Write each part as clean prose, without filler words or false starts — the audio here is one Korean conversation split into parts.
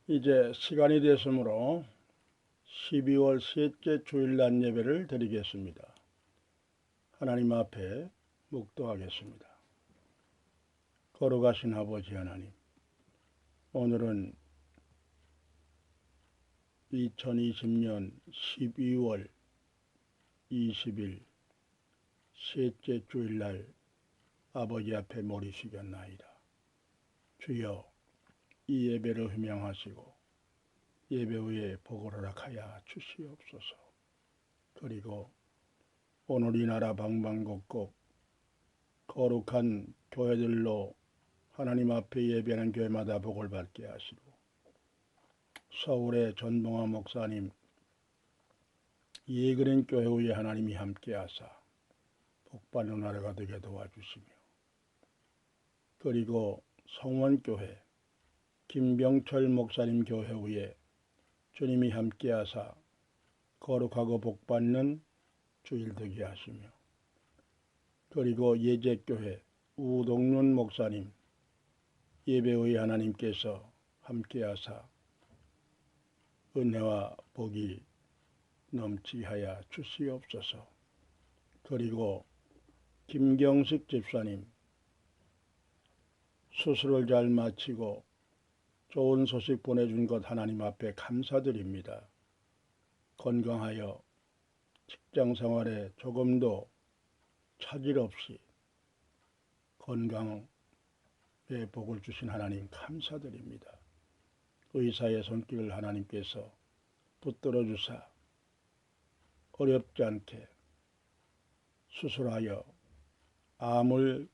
이제 시간이 됐으므로 12월 셋째 주일 낮 예배를 드리겠습니다. 하나님 앞에 묵도하겠습니다. 거룩하신 아버지 하나님, 오늘은 2020년 12월 20일 셋째 주일날 아버지 앞에 모리시겠나이다. 주여, 이 예배를 흠양하시고 예배 후에 복을 허락하여 주시옵소서. 그리고 오늘 이 나라 방방곡곡 거룩한 교회들로 하나님 앞에 예배하는 교회마다 복을 받게 하시고, 서울의 전봉화 목사님 예그린 교회 후에 하나님이 함께 하사 복받는 나라가 되게 도와주시며, 그리고 성원교회 김병철 목사님 교회 후에 주님이 함께 하사 거룩하고 복받는 주일 되게 하시며, 그리고 예제교회 우동륜 목사님 예배 후에 하나님께서 함께 하사 은혜와 복이 넘치게 하여 주시옵소서. 그리고 김경식 집사님 수술을 잘 마치고 좋은 소식 보내준 것 하나님 앞에 감사드립니다. 건강하여 직장 생활에 조금도 차질 없이 건강의 복을 주신 하나님 감사드립니다. 의사의 손길을 하나님께서 붙들어 주사 어렵지 않게 수술하여 암을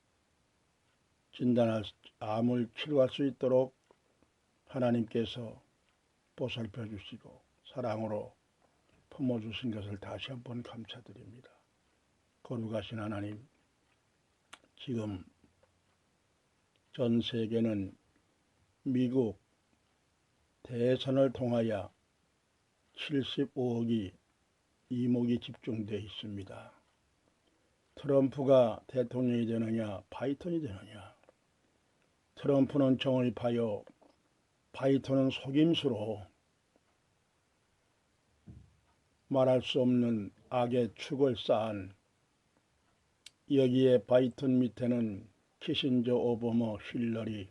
치료할 수 있도록 하나님께서 보살펴 주시고 사랑으로 품어주신 것을 다시 한번 감사드립니다. 거룩하신 하나님, 지금 전 세계는 미국 대선을 통하여 75억이 이목이 집중되어 있습니다. 트럼프가 대통령이 되느냐 바이든이 되느냐. 트럼프는 정의파요, 바이든은 속임수로 말할 수 없는 악의 축을 쌓은, 여기에 바이든 밑에는 키신저, 오바마, 힐러리,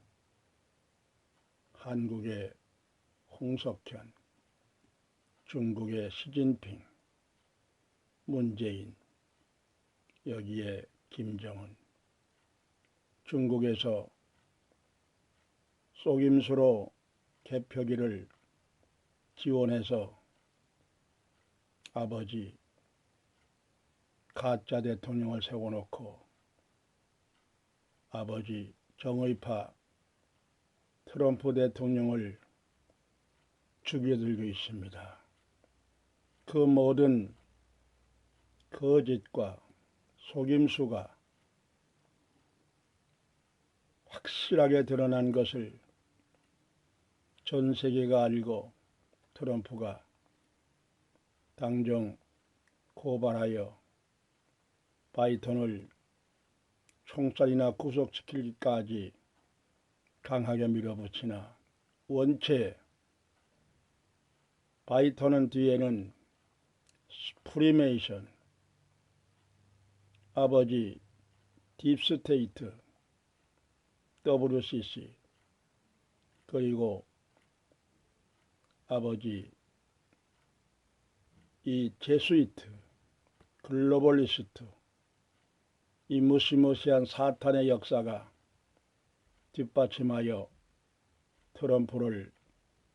한국의 홍석현, 중국의 시진핑, 문재인, 여기에 김정은, 중국에서 속임수로 개표기를 지원해서 아버지 가짜 대통령을 세워놓고 아버지 정의파 트럼프 대통령을 죽여들고 있습니다. 그 모든 거짓과 속임수가 확실하게 드러난 것을 전 세계가 알고 트럼프가 당정 고발하여 바이든을 총살이나 구속시키기까지 강하게 밀어붙이나, 원체 바이든은 뒤에는 프리메이션, 아버지 딥스테이트, WCC, 그리고 아버지 이 제수이트, 글로벌리스트, 이 무시무시한 사탄의 역사가 뒷받침하여 트럼프를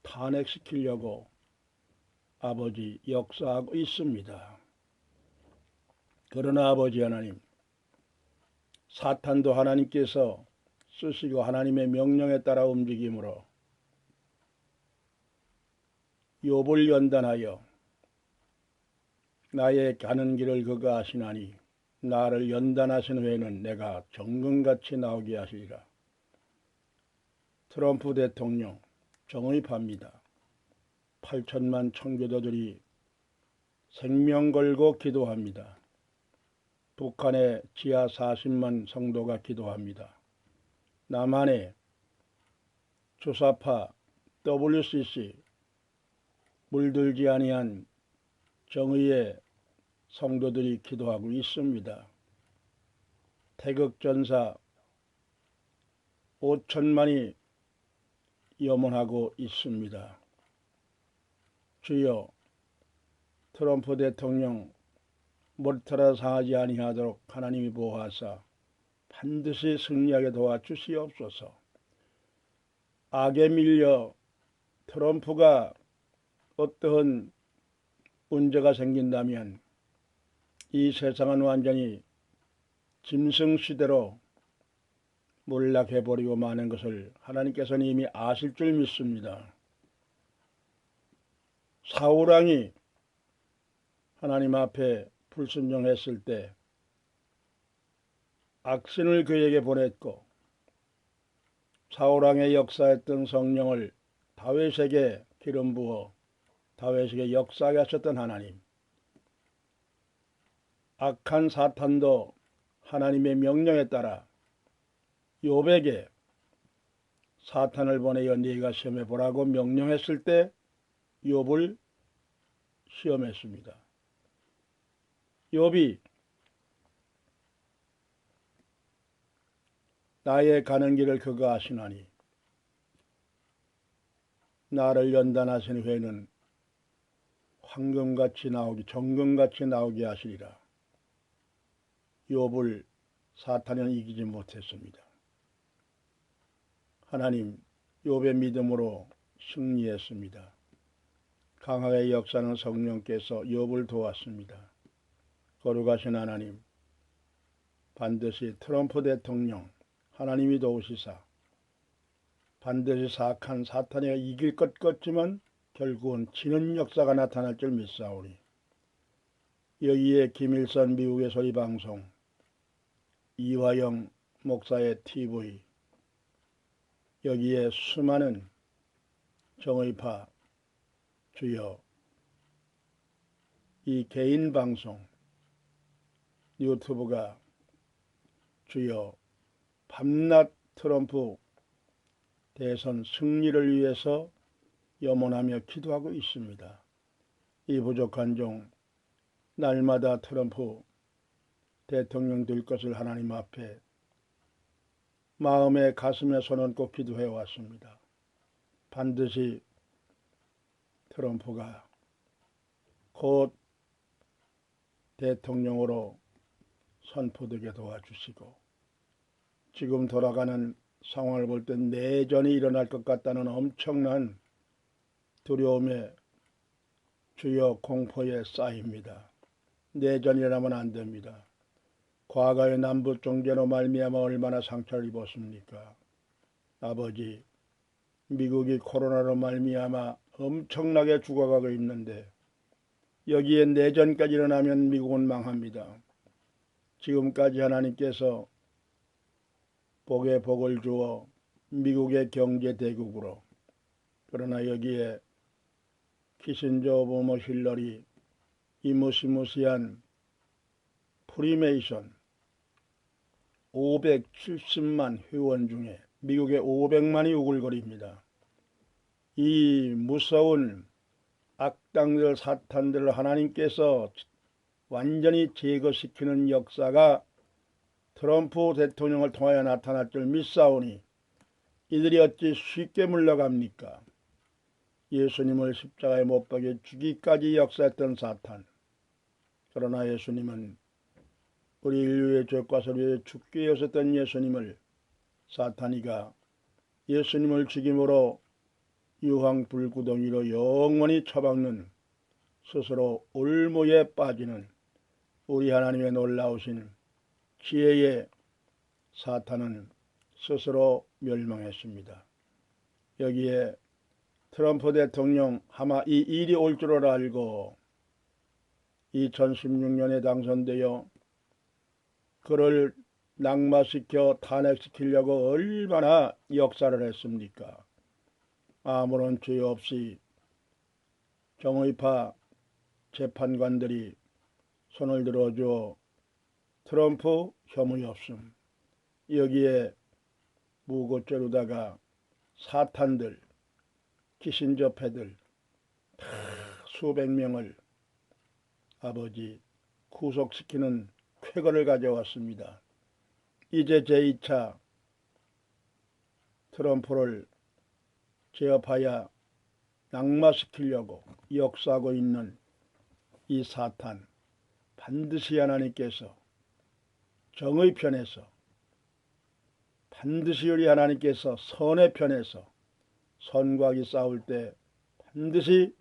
탄핵시키려고 아버지 역사하고 있습니다. 그러나 아버지 하나님, 사탄도 하나님께서 쓰시고 하나님의 명령에 따라 움직이므로 욥을 연단하여 나의 가는 길을 그가 아시나니 나를 연단하신 후에는 내가 정금같이 나오게 하시리라. 트럼프 대통령 정의파입니다. 8천만 청교도들이 생명 걸고 기도합니다. 북한의 지하 40만 성도가 기도합니다. 남한의 주사파 WCC 물들지 아니한 정의의 성도들이 기도하고 있습니다. 태극 전사 5천만이 염원하고 있습니다. 주여, 트럼프 대통령 몰타라 상하지 아니하도록 하나님이 보호하사 반드시 승리하게 도와주시옵소서. 악에 밀려 트럼프가 어떠한 문제가 생긴다면 이 세상은 완전히 짐승시대로 몰락해버리고 마는 것을 하나님께서는 이미 아실 줄 믿습니다. 사울왕이 하나님 앞에 불순종했을 때 악신을 그에게 보냈고, 사울왕의 역사했던 성령을 다윗에게 기름 부어 다윗에게 역사하게 하셨던 하나님, 악한 사탄도 하나님의 명령에 따라 욥에게 사탄을 보내어 네가 시험해 보라고 명령했을 때 욥을 시험했습니다. 욥이 나의 가는 길을 그가 아시나니 나를 연단하신 후에는 황금같이 나오기 정금같이 나오게 하시리라. 욥을 사탄은 이기지 못했습니다. 하나님 욥의 믿음으로 승리했습니다. 강하게 역사하는 성령께서 욥을 도왔습니다. 거룩하신 하나님, 반드시 트럼프 대통령 하나님이 도우시사 반드시 사악한 사탄이 이길 것 같지만 결국은 지는 역사가 나타날 줄 믿사오니, 여기에 김일선 미국의 소리방송, 이화영 목사의 TV, 여기에 수많은 정의파, 주여 이 개인 방송 유튜브가 주여 밤낮 트럼프 대선 승리를 위해서 염원하며 기도하고 있습니다. 이 부족한 종 날마다 트럼프 대통령 될 것을 하나님 앞에 마음에 가슴에 손 얹고 기도해 왔습니다. 반드시 트럼프가 곧 대통령으로 선포되게 도와주시고, 지금 돌아가는 상황을 볼 때 내전이 일어날 것 같다는 엄청난 두려움에 주여 공포에 쌓입니다. 내전이 일어나면 안 됩니다. 과거의 남북 종전으로 말미암아 얼마나 상처를 입었습니까? 아버지, 미국이 코로나로 말미암아 엄청나게 죽어가고 있는데 여기에 내전까지 일어나면 미국은 망합니다. 지금까지 하나님께서 복에 복을 주어 미국의 경제 대국으로, 그러나 여기에 키신저, 오바마, 힐러리, 이 무시무시한 프리메이션 570만 회원 중에 미국의 500만이 우글거립니다. 이 무서운 악당들, 사탄들을 하나님께서 완전히 제거시키는 역사가 트럼프 대통령을 통하여 나타날 줄 믿사오니, 이들이 어찌 쉽게 물러갑니까? 예수님을 십자가에 못 박여 죽이기까지 역사했던 사탄, 그러나 예수님은 우리 인류의 죄과 소리에 죽게 하셨던 예수님을 사탄이가 예수님을 죽임으로 유황불구덩이로 영원히 처박는, 스스로 올무에 빠지는 우리 하나님의 놀라우신 지혜에 사탄은 스스로 멸망했습니다. 여기에 트럼프 대통령 아마 이 일이 올 줄을 알고 2016년에 당선되어 그를 낙마시켜 탄핵시키려고 얼마나 역사를 했습니까? 아무런 죄 없이 정의파 재판관들이 손을 들어주어 트럼프 혐의 없음, 여기에 무고죄로다가 사탄들, 기신접해들 수백 명을 아버지 구속시키는 쾌거를 가져왔습니다. 이제 제2차 트럼프를 제압하여 낙마시키려고 역사하고 있는 이 사탄, 반드시 하나님께서 정의 편에서, 반드시 우리 하나님께서 선의 편에서 선과 악이 싸울 때 반드시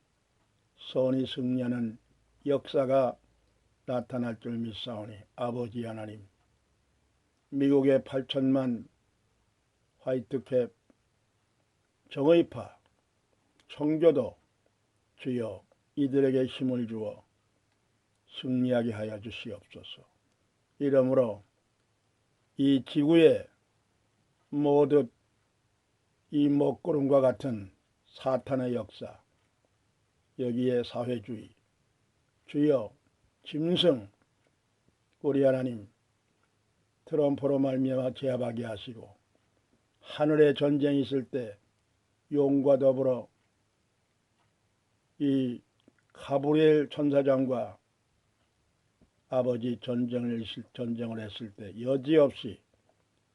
선이 승리하는 역사가 나타날 줄 믿사오니 아버지 하나님, 미국의 8천만 화이트캡 정의파 청교도 주여 이들에게 힘을 주어 승리하게 하여 주시옵소서. 이러므로 이 지구의 모두 이 먹구름과 같은 사탄의 역사, 여기에 사회주의, 주여 짐승 우리 하나님 트럼프로 말미암아 제압하게 하시고 하늘에 전쟁이 있을 때 용과 더불어 이 가브리엘 천사장과 아버지 전쟁을 했을 때 여지없이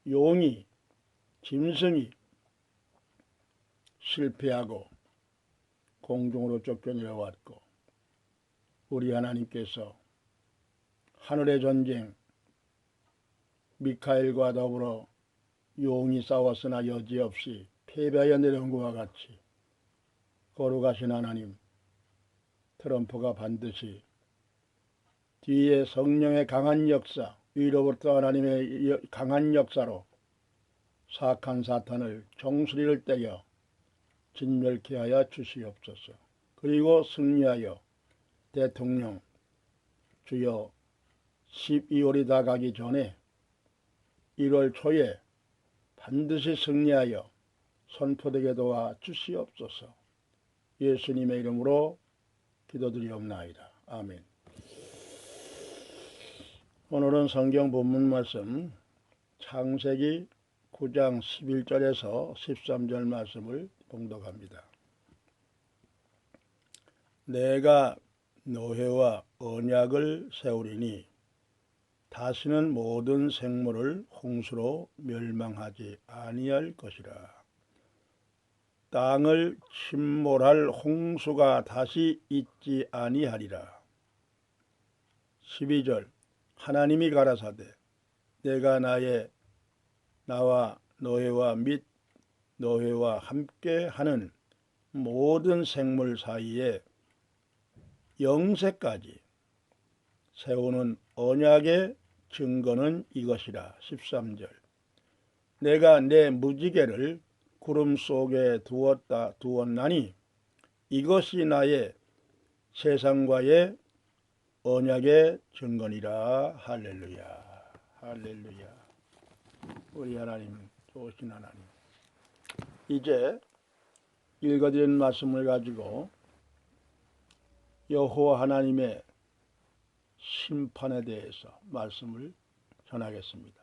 용이 짐승이 실패하고 공중으로 쫓겨내려왔고 우리 하나님께서 하늘의 전쟁 미카엘과 더불어 용이 싸웠으나 여지없이 패배하여 내려온 것과 같이 거룩하신 하나님 트럼프가 반드시 뒤에 성령의 강한 역사 위로부터 하나님의 강한 역사로 사악한 사탄을 정수리를 때려 진멸케 하여 주시옵소서. 그리고 승리하여 대통령 주여 12월이 다 가기 전에 1월 초에 반드시 승리하여 선포되게 도와 주시옵소서. 예수님의 이름으로 기도드리옵나이다. 아멘. 오늘은 성경 본문 말씀 창세기 9장 11절에서 13절 말씀을 봉독합니다. 내가 노해와 언약을 세우리니 다시는 모든 생물을 홍수로 멸망하지 아니할 것이라. 땅을 침몰할 홍수가 다시 있지 아니하리라. 12절 하나님이 가라사대 내가 나와 노해와 및 노해와 함께 하는 모든 생물 사이에 영세까지 세우는 언약의 증거는 이것이라. 13절 내가 내 무지개를 구름 속에 두었나니 이것이 나의 세상과의 언약의 증거니라. 할렐루야. 할렐루야. 우리 하나님 좋으신 하나님, 이제 읽어드린 말씀을 가지고 여호와 하나님의 심판에 대해서 말씀을 전하겠습니다.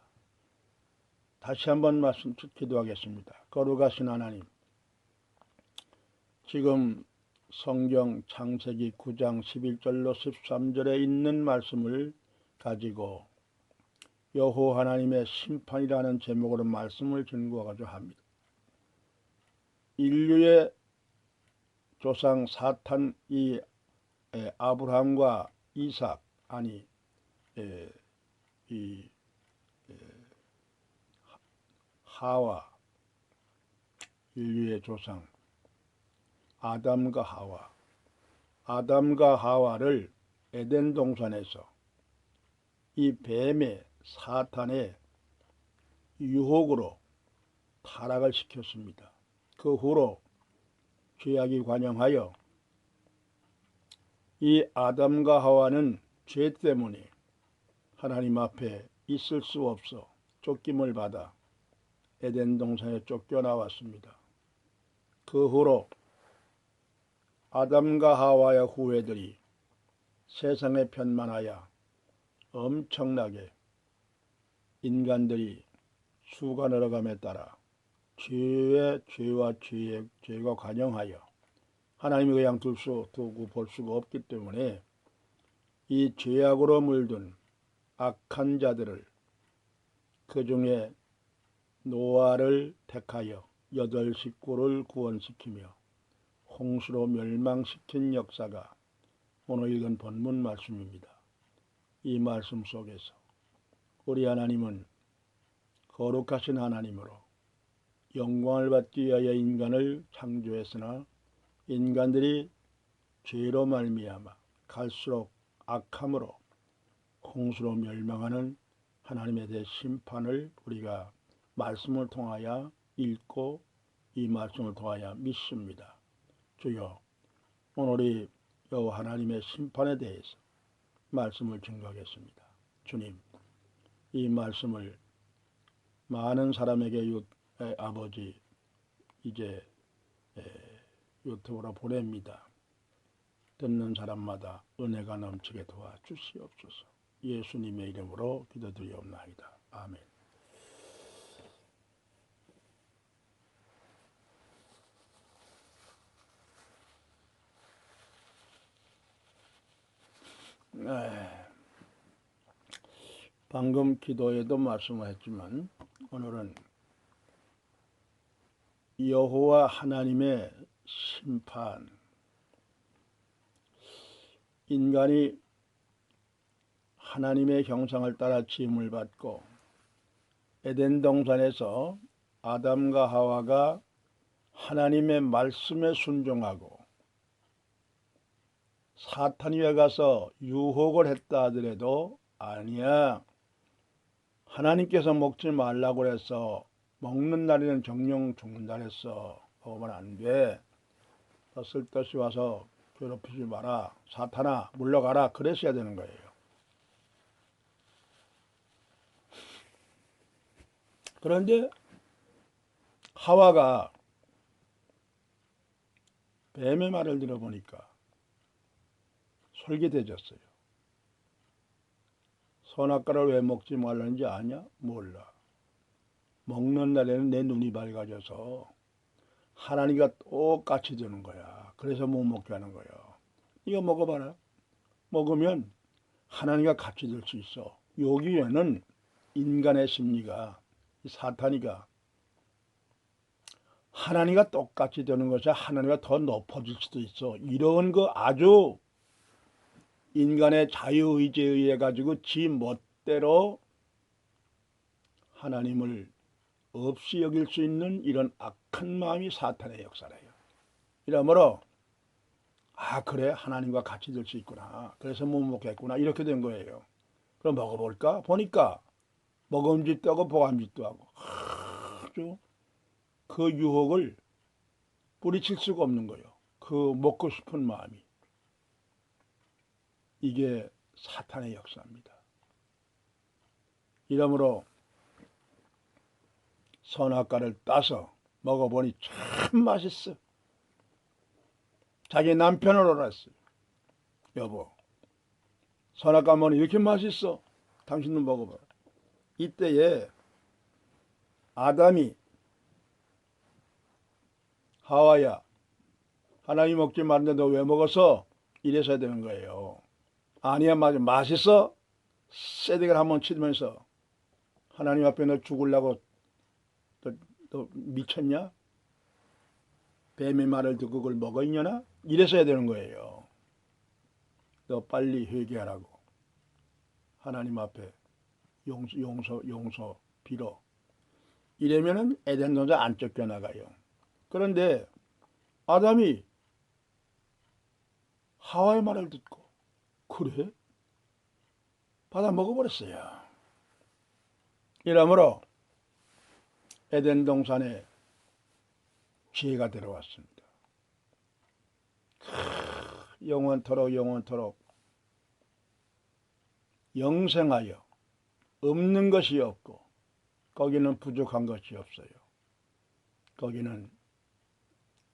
다시 한번 기도하겠습니다. 거룩하신 하나님, 지금 성경 창세기 9장 11절로 13절에 있는 말씀을 가지고 여호와 하나님의 심판이라는 제목으로 말씀을 전구하고자 합니다. 인류의 조상 사탄 이 아브라함과 이삭 하와, 인류의 조상 아담과 하와를 에덴 동산에서 이 뱀의 사탄의 유혹으로 타락을 시켰습니다. 그 후로 죄악이 관영하여 이 아담과 하와는 죄 때문에 하나님 앞에 있을 수 없어 쫓김을 받아 에덴 동산에 쫓겨나왔습니다. 그 후로 아담과 하와의 후예들이 세상에 편만하여 엄청나게 인간들이 수가 늘어감에 따라 죄와 죄가 관영하여 하나님이 그냥 두고 볼 수가 없기 때문에 이 죄악으로 물든 악한 자들을 그 중에 노아를 택하여 8식구를 구원시키며 홍수로 멸망시킨 역사가 오늘 읽은 본문 말씀입니다. 이 말씀 속에서 우리 하나님은 거룩하신 하나님으로 영광을 받기 위하여 인간을 창조했으나 인간들이 죄로 말미암아 갈수록 악함으로 홍수로 멸망하는 하나님에 대해 심판을 우리가 말씀을 통하여 읽고 이 말씀을 통하여 믿습니다. 주여, 오늘이 여호와 하나님의 심판에 대해서 말씀을 증거하겠습니다. 주님, 이 말씀을 많은 사람에게 아버지 이제 유튜브로 보냅니다. 듣는 사람마다 은혜가 넘치게 도와주시옵소서. 예수님의 이름으로 기도드리옵나이다. 아멘. 방금 기도에도 말씀을 했지만 오늘은 여호와 하나님의 심판, 인간이 하나님의 형상을 따라 지음을 받고 에덴 동산에서 아담과 하와가 하나님의 말씀에 순종하고 사탄이 와가서 유혹을 했다 하더라도 아니야, 하나님께서 먹지 말라고 해서 먹는 날에는 정령 죽는다 했어. 먹으면 안 돼. 너 쓸데없이 와서 괴롭히지 마라. 사탄아 물러가라. 그랬어야 되는 거예요. 그런데 하와가 뱀의 말을 들어보니까 솔깃해졌어요. 선악과를 왜 먹지 말라는지 아냐? 몰라. 먹는 날에는 내 눈이 밝아져서 하나님과 똑같이 되는 거야. 그래서 못 먹게 하는 거야. 이거 먹어봐라. 먹으면 하나님과 같이 될 수 있어. 여기에는 인간의 심리가, 사탄이가 하나님과 똑같이 되는 것이 하나님과 더 높아질 수도 있어. 이런 거 아주 인간의 자유의지에 의해 가지고 지 멋대로 하나님을 없이 여길 수 있는 이런 악한 마음이 사탄의 역사래요. 이러므로 그래, 하나님과 같이 될 수 있구나. 그래서 못 먹겠구나. 이렇게 된 거예요. 그럼 먹어볼까? 보니까 먹음직도 하고 보감직도 하고 아주 그 유혹을 뿌리칠 수가 없는 거예요. 그 먹고 싶은 마음이. 이게 사탄의 역사입니다. 이러므로 선악과를 따서 먹어보니 참 맛있어. 자기 남편을 알았어요. 여보, 선악과 먹으니 이렇게 맛있어. 당신도 먹어봐. 이때에 아담이 하와야, 하나님 먹지 말는데 너 왜 먹었어? 이래서야 되는 거예요. 아니야, 맞아, 맛있어? 세대를 한번 치면서 하나님 앞에 너 죽으려고 너 미쳤냐? 뱀의 말을 듣고 그걸 먹어 있냐나? 이래서야 되는 거예요. 너 빨리 회개하라고. 하나님 앞에 용서 빌어. 이러면은 에덴 동산 안 쫓겨나가요. 그런데 아담이 하와의 말을 듣고 그래? 받아 먹어버렸어요. 이러므로 에덴 동산에 죄가 들어왔습니다. 영원토록 영생하여 없는 것이 없고 거기는 부족한 것이 없어요. 거기는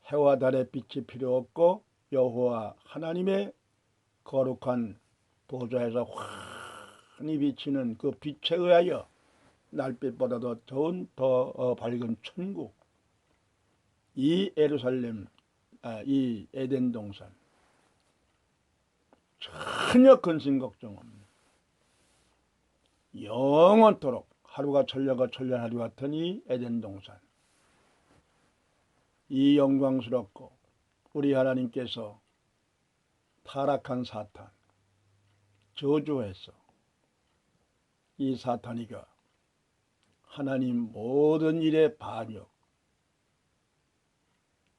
해와 달의 빛이 필요 없고 여호와 하나님의 거룩한 보좌에서 환히 비치는 그 빛에 의하여 날빛보다도 좋은 더 밝은 천국, 이 예루살렘, 이 에덴 동산 전혀 근심 걱정 없는 영원토록 하루가 천년과 천년하루 같은 이 에덴 동산, 이 영광스럽고 우리 하나님께서 타락한 사탄, 저주해서 이 사탄이가 하나님 모든 일에 반역,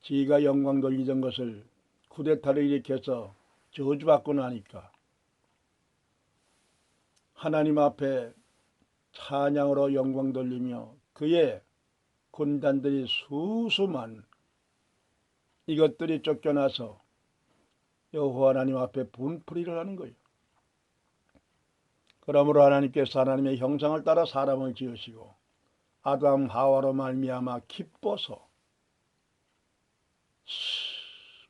지가 영광 돌리던 것을 쿠데타를 일으켜서 저주받고 나니까 하나님 앞에 찬양으로 영광 돌리며 그의 군단들이 수수만 이것들이 쫓겨나서 여호와 하나님 앞에 분풀이를 하는 거예요. 그러므로 하나님께서 하나님의 형상을 따라 사람을 지으시고 아담 하와로 말미암아 기뻐서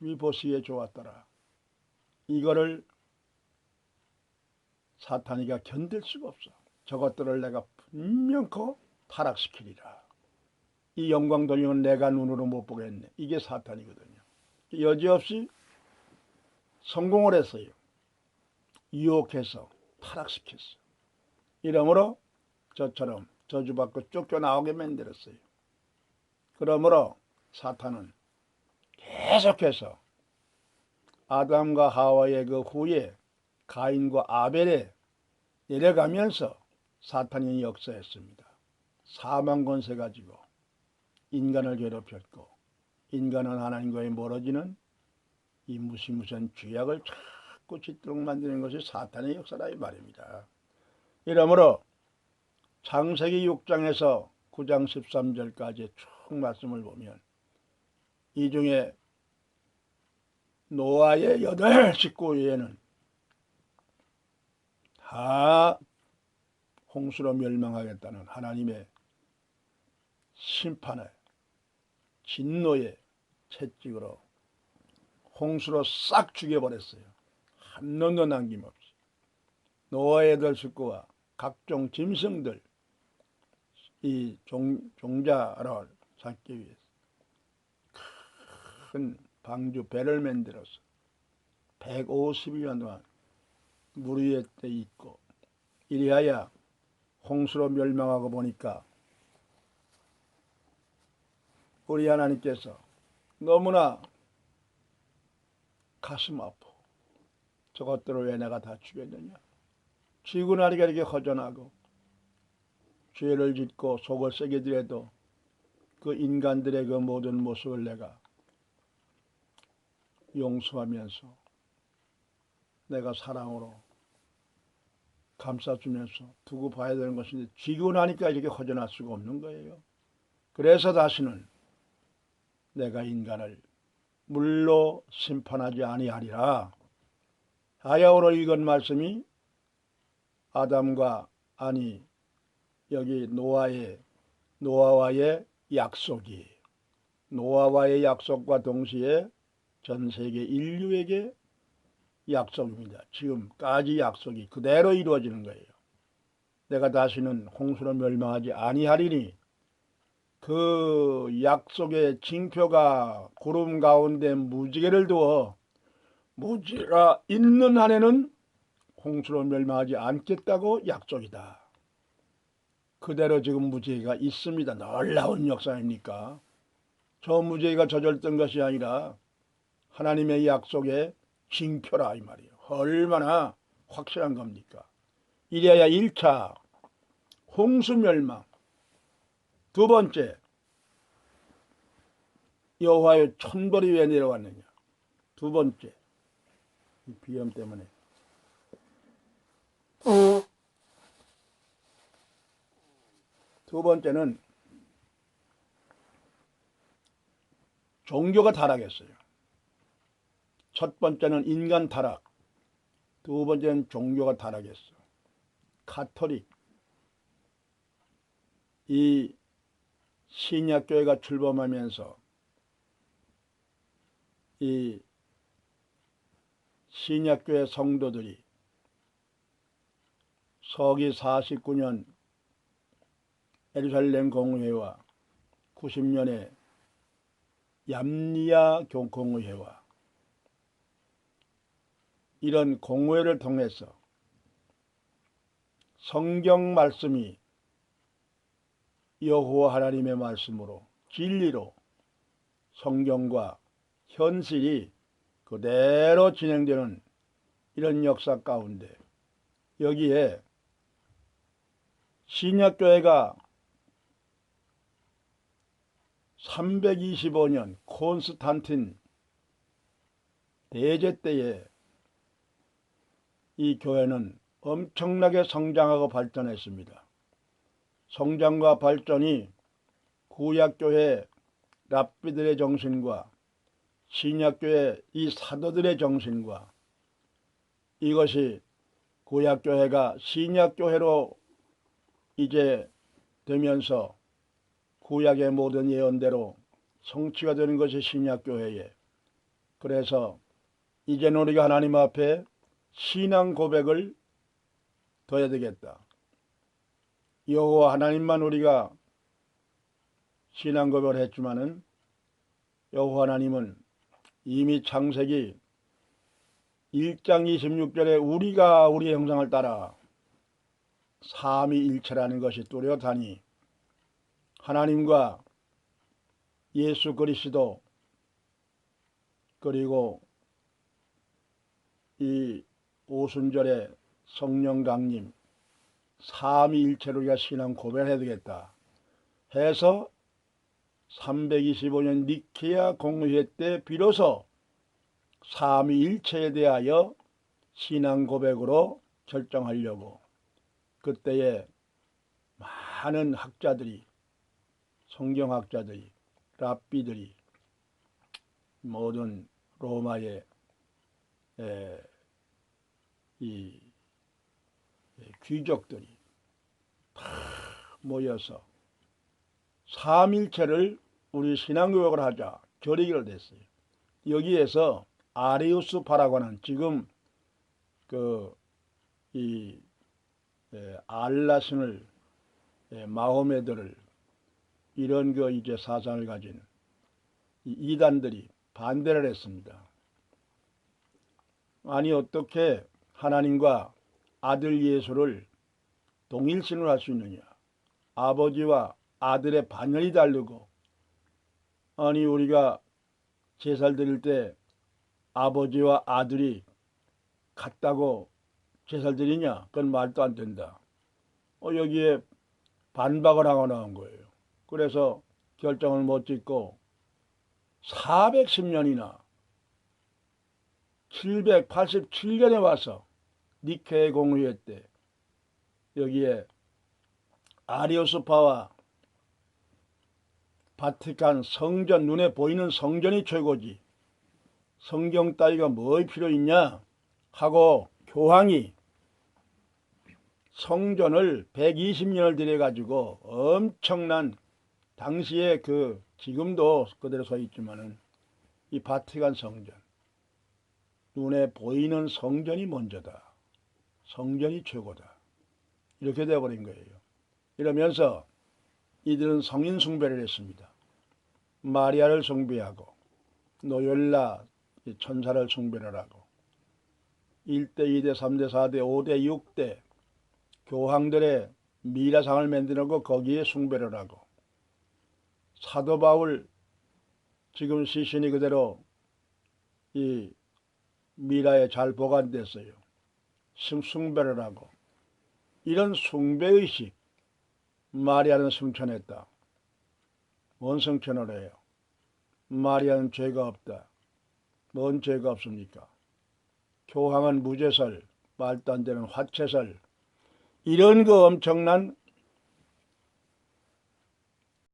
위보시에 좋았더라. 이거를 사탄이가 견딜 수가 없어. 저것들을 내가 분명코 타락시키리라. 이 영광 돌리면 내가 눈으로 못 보겠네. 이게 사탄이거든요. 여지없이 성공을 했어요. 유혹해서 타락시켰어. 이러므로 저처럼 저주받고 쫓겨나오게 만들었어요. 그러므로 사탄은 계속해서 아담과 하와의 그 후에 가인과 아벨에 내려가면서 사탄이 역사했습니다. 사망 권세 가지고 인간을 괴롭혔고 인간은 하나님과의 멀어지는 이 무시무시한 죄악을 자꾸 짓도록 만드는 것이 사탄의 역사라 이 말입니다. 이러므로 창세기 6장에서 9장 13절까지 쭉 말씀을 보면 이 중에 노아의 8 식구 외에는 다 홍수로 멸망하겠다는 하나님의 심판의 진노의 채찍으로 홍수로 싹 죽여버렸어요. 한 놈도 남김없이. 노아의 8 식구와 각종 짐승들 이 종자를 잡기 위해서 큰 방주 배를 만들어서 150년 동안 물 위에 떠 있고 이리하여 홍수로 멸망하고 보니까 우리 하나님께서 너무나 가슴 아파. 저것들을 왜 내가 다 죽였느냐. 지구나리가 이렇게 허전하고 죄를 짓고 속을 세게 들여도 그 인간들의 그 모든 모습을 내가 용서하면서 내가 사랑으로 감싸주면서 두고 봐야 되는 것인데 지고 나니까 이렇게 허전할 수가 없는 거예요. 그래서 다시는 내가 인간을 물로 심판하지 아니하리라 하여 오늘 읽은 말씀이 아담과 여기 노아와의 약속이 노아와의 약속과 동시에 전 세계 인류에게 약속입니다. 지금까지 약속이 그대로 이루어지는 거예요. 내가 다시는 홍수로 멸망하지 아니하리니 그 약속의 징표가 구름 가운데 무지개를 두어 무지개가 있는 한에는 홍수로 멸망하지 않겠다고 약속이다. 그대로 지금 무지개가 있습니다. 놀라운 역사입니까? 저 무지개가 젖었던 것이 아니라 하나님의 약속의 징표라 이 말이에요. 얼마나 확실한 겁니까? 이래야 1차 홍수 멸망, 두 번째 여호와의 천벌이 왜 내려왔느냐, 두 번째 이 비염 때문에 두 번째는 종교가 타락했어요. 첫 번째는 인간 타락, 두 번째는 종교가 타락했어. 가톨릭, 이 신약교회가 출범하면서 이 신약교회 성도들이 서기 49년 예루살렘 공회와 90년에 얌리아 공의회와 이런 공의회를 통해서 성경 말씀이 여호와 하나님의 말씀으로 진리로 성경과 현실이 그대로 진행되는 이런 역사 가운데 여기에 신약교회가 325년 콘스탄틴 대제 때에 이 교회는 엄청나게 성장하고 발전했습니다. 성장과 발전이 구약교회 랍비들의 정신과 신약교회 이 사도들의 정신과 이것이 구약교회가 신약교회로 이제 되면서 구약의 모든 예언대로 성취가 되는 것이 신약교회에. 그래서 이제는 우리가 하나님 앞에 신앙 고백을 둬야 되겠다. 여호와 하나님만 우리가 신앙 고백을 했지만은 여호와 하나님은 이미 창세기 1장 26절에 우리가 우리의 형상을 따라 삼위일체라는 것이 뚜렷하니 하나님과 예수 그리스도 그리고 이 오순절에 성령 강림 삼위일체로 우리가 신앙 고백을 해야 되겠다 해서 325년 니케아 공의회 때 비로소 삼위일체에 대하여 신앙 고백으로 결정하려고 그때에 많은 학자들이 성경학자들이 랍비들이 모든 로마의 이 귀족들이 다 모여서 삼일체를 우리 신앙교육을 하자 결의를 됐어요. 여기에서 아리우스파라고 하는 지금 이 알라신을 마호메드를 이런 이제 사상을 가진 이단들이 반대를 했습니다. 아니 어떻게 하나님과 아들 예수를 동일신을 할 수 있느냐. 아버지와 아들의 반열이 다르고 아니 우리가 제사를 드릴 때 아버지와 아들이 같다고 제사를 드리냐? 그건 말도 안 된다. 여기에 반박을 하고 나온 거예요. 그래서 결정을 못 짓고 410년이나 787년에 와서 니케 공의회 때 여기에 아리우스파와 바티칸 성전 눈에 보이는 성전이 최고지 성경 따위가 뭐 필요 있냐 하고 교황이 성전을 120년을 들여가지고 엄청난 당시에 지금도 그대로 서 있지만은 이 바티칸 성전 눈에 보이는 성전이 먼저다. 성전이 최고다. 이렇게 되어버린 거예요. 이러면서 이들은 성인 숭배를 했습니다. 마리아를 숭배하고 노엘라 천사를 숭배를 하고 1대, 2대, 3대, 4대, 5대, 6대 교황들의 미라상을 만들고 거기에 숭배를 하고 사도 바울 지금 시신이 그대로 이 미라에 잘 보관됐어요. 숭배를 하고 이런 숭배의식 마리아는 승천했다. 뭔 승천을 해요? 마리아는 죄가 없다. 뭔 죄가 없습니까? 교황은 무죄설, 말도 안 되는 화채설 이런 엄청난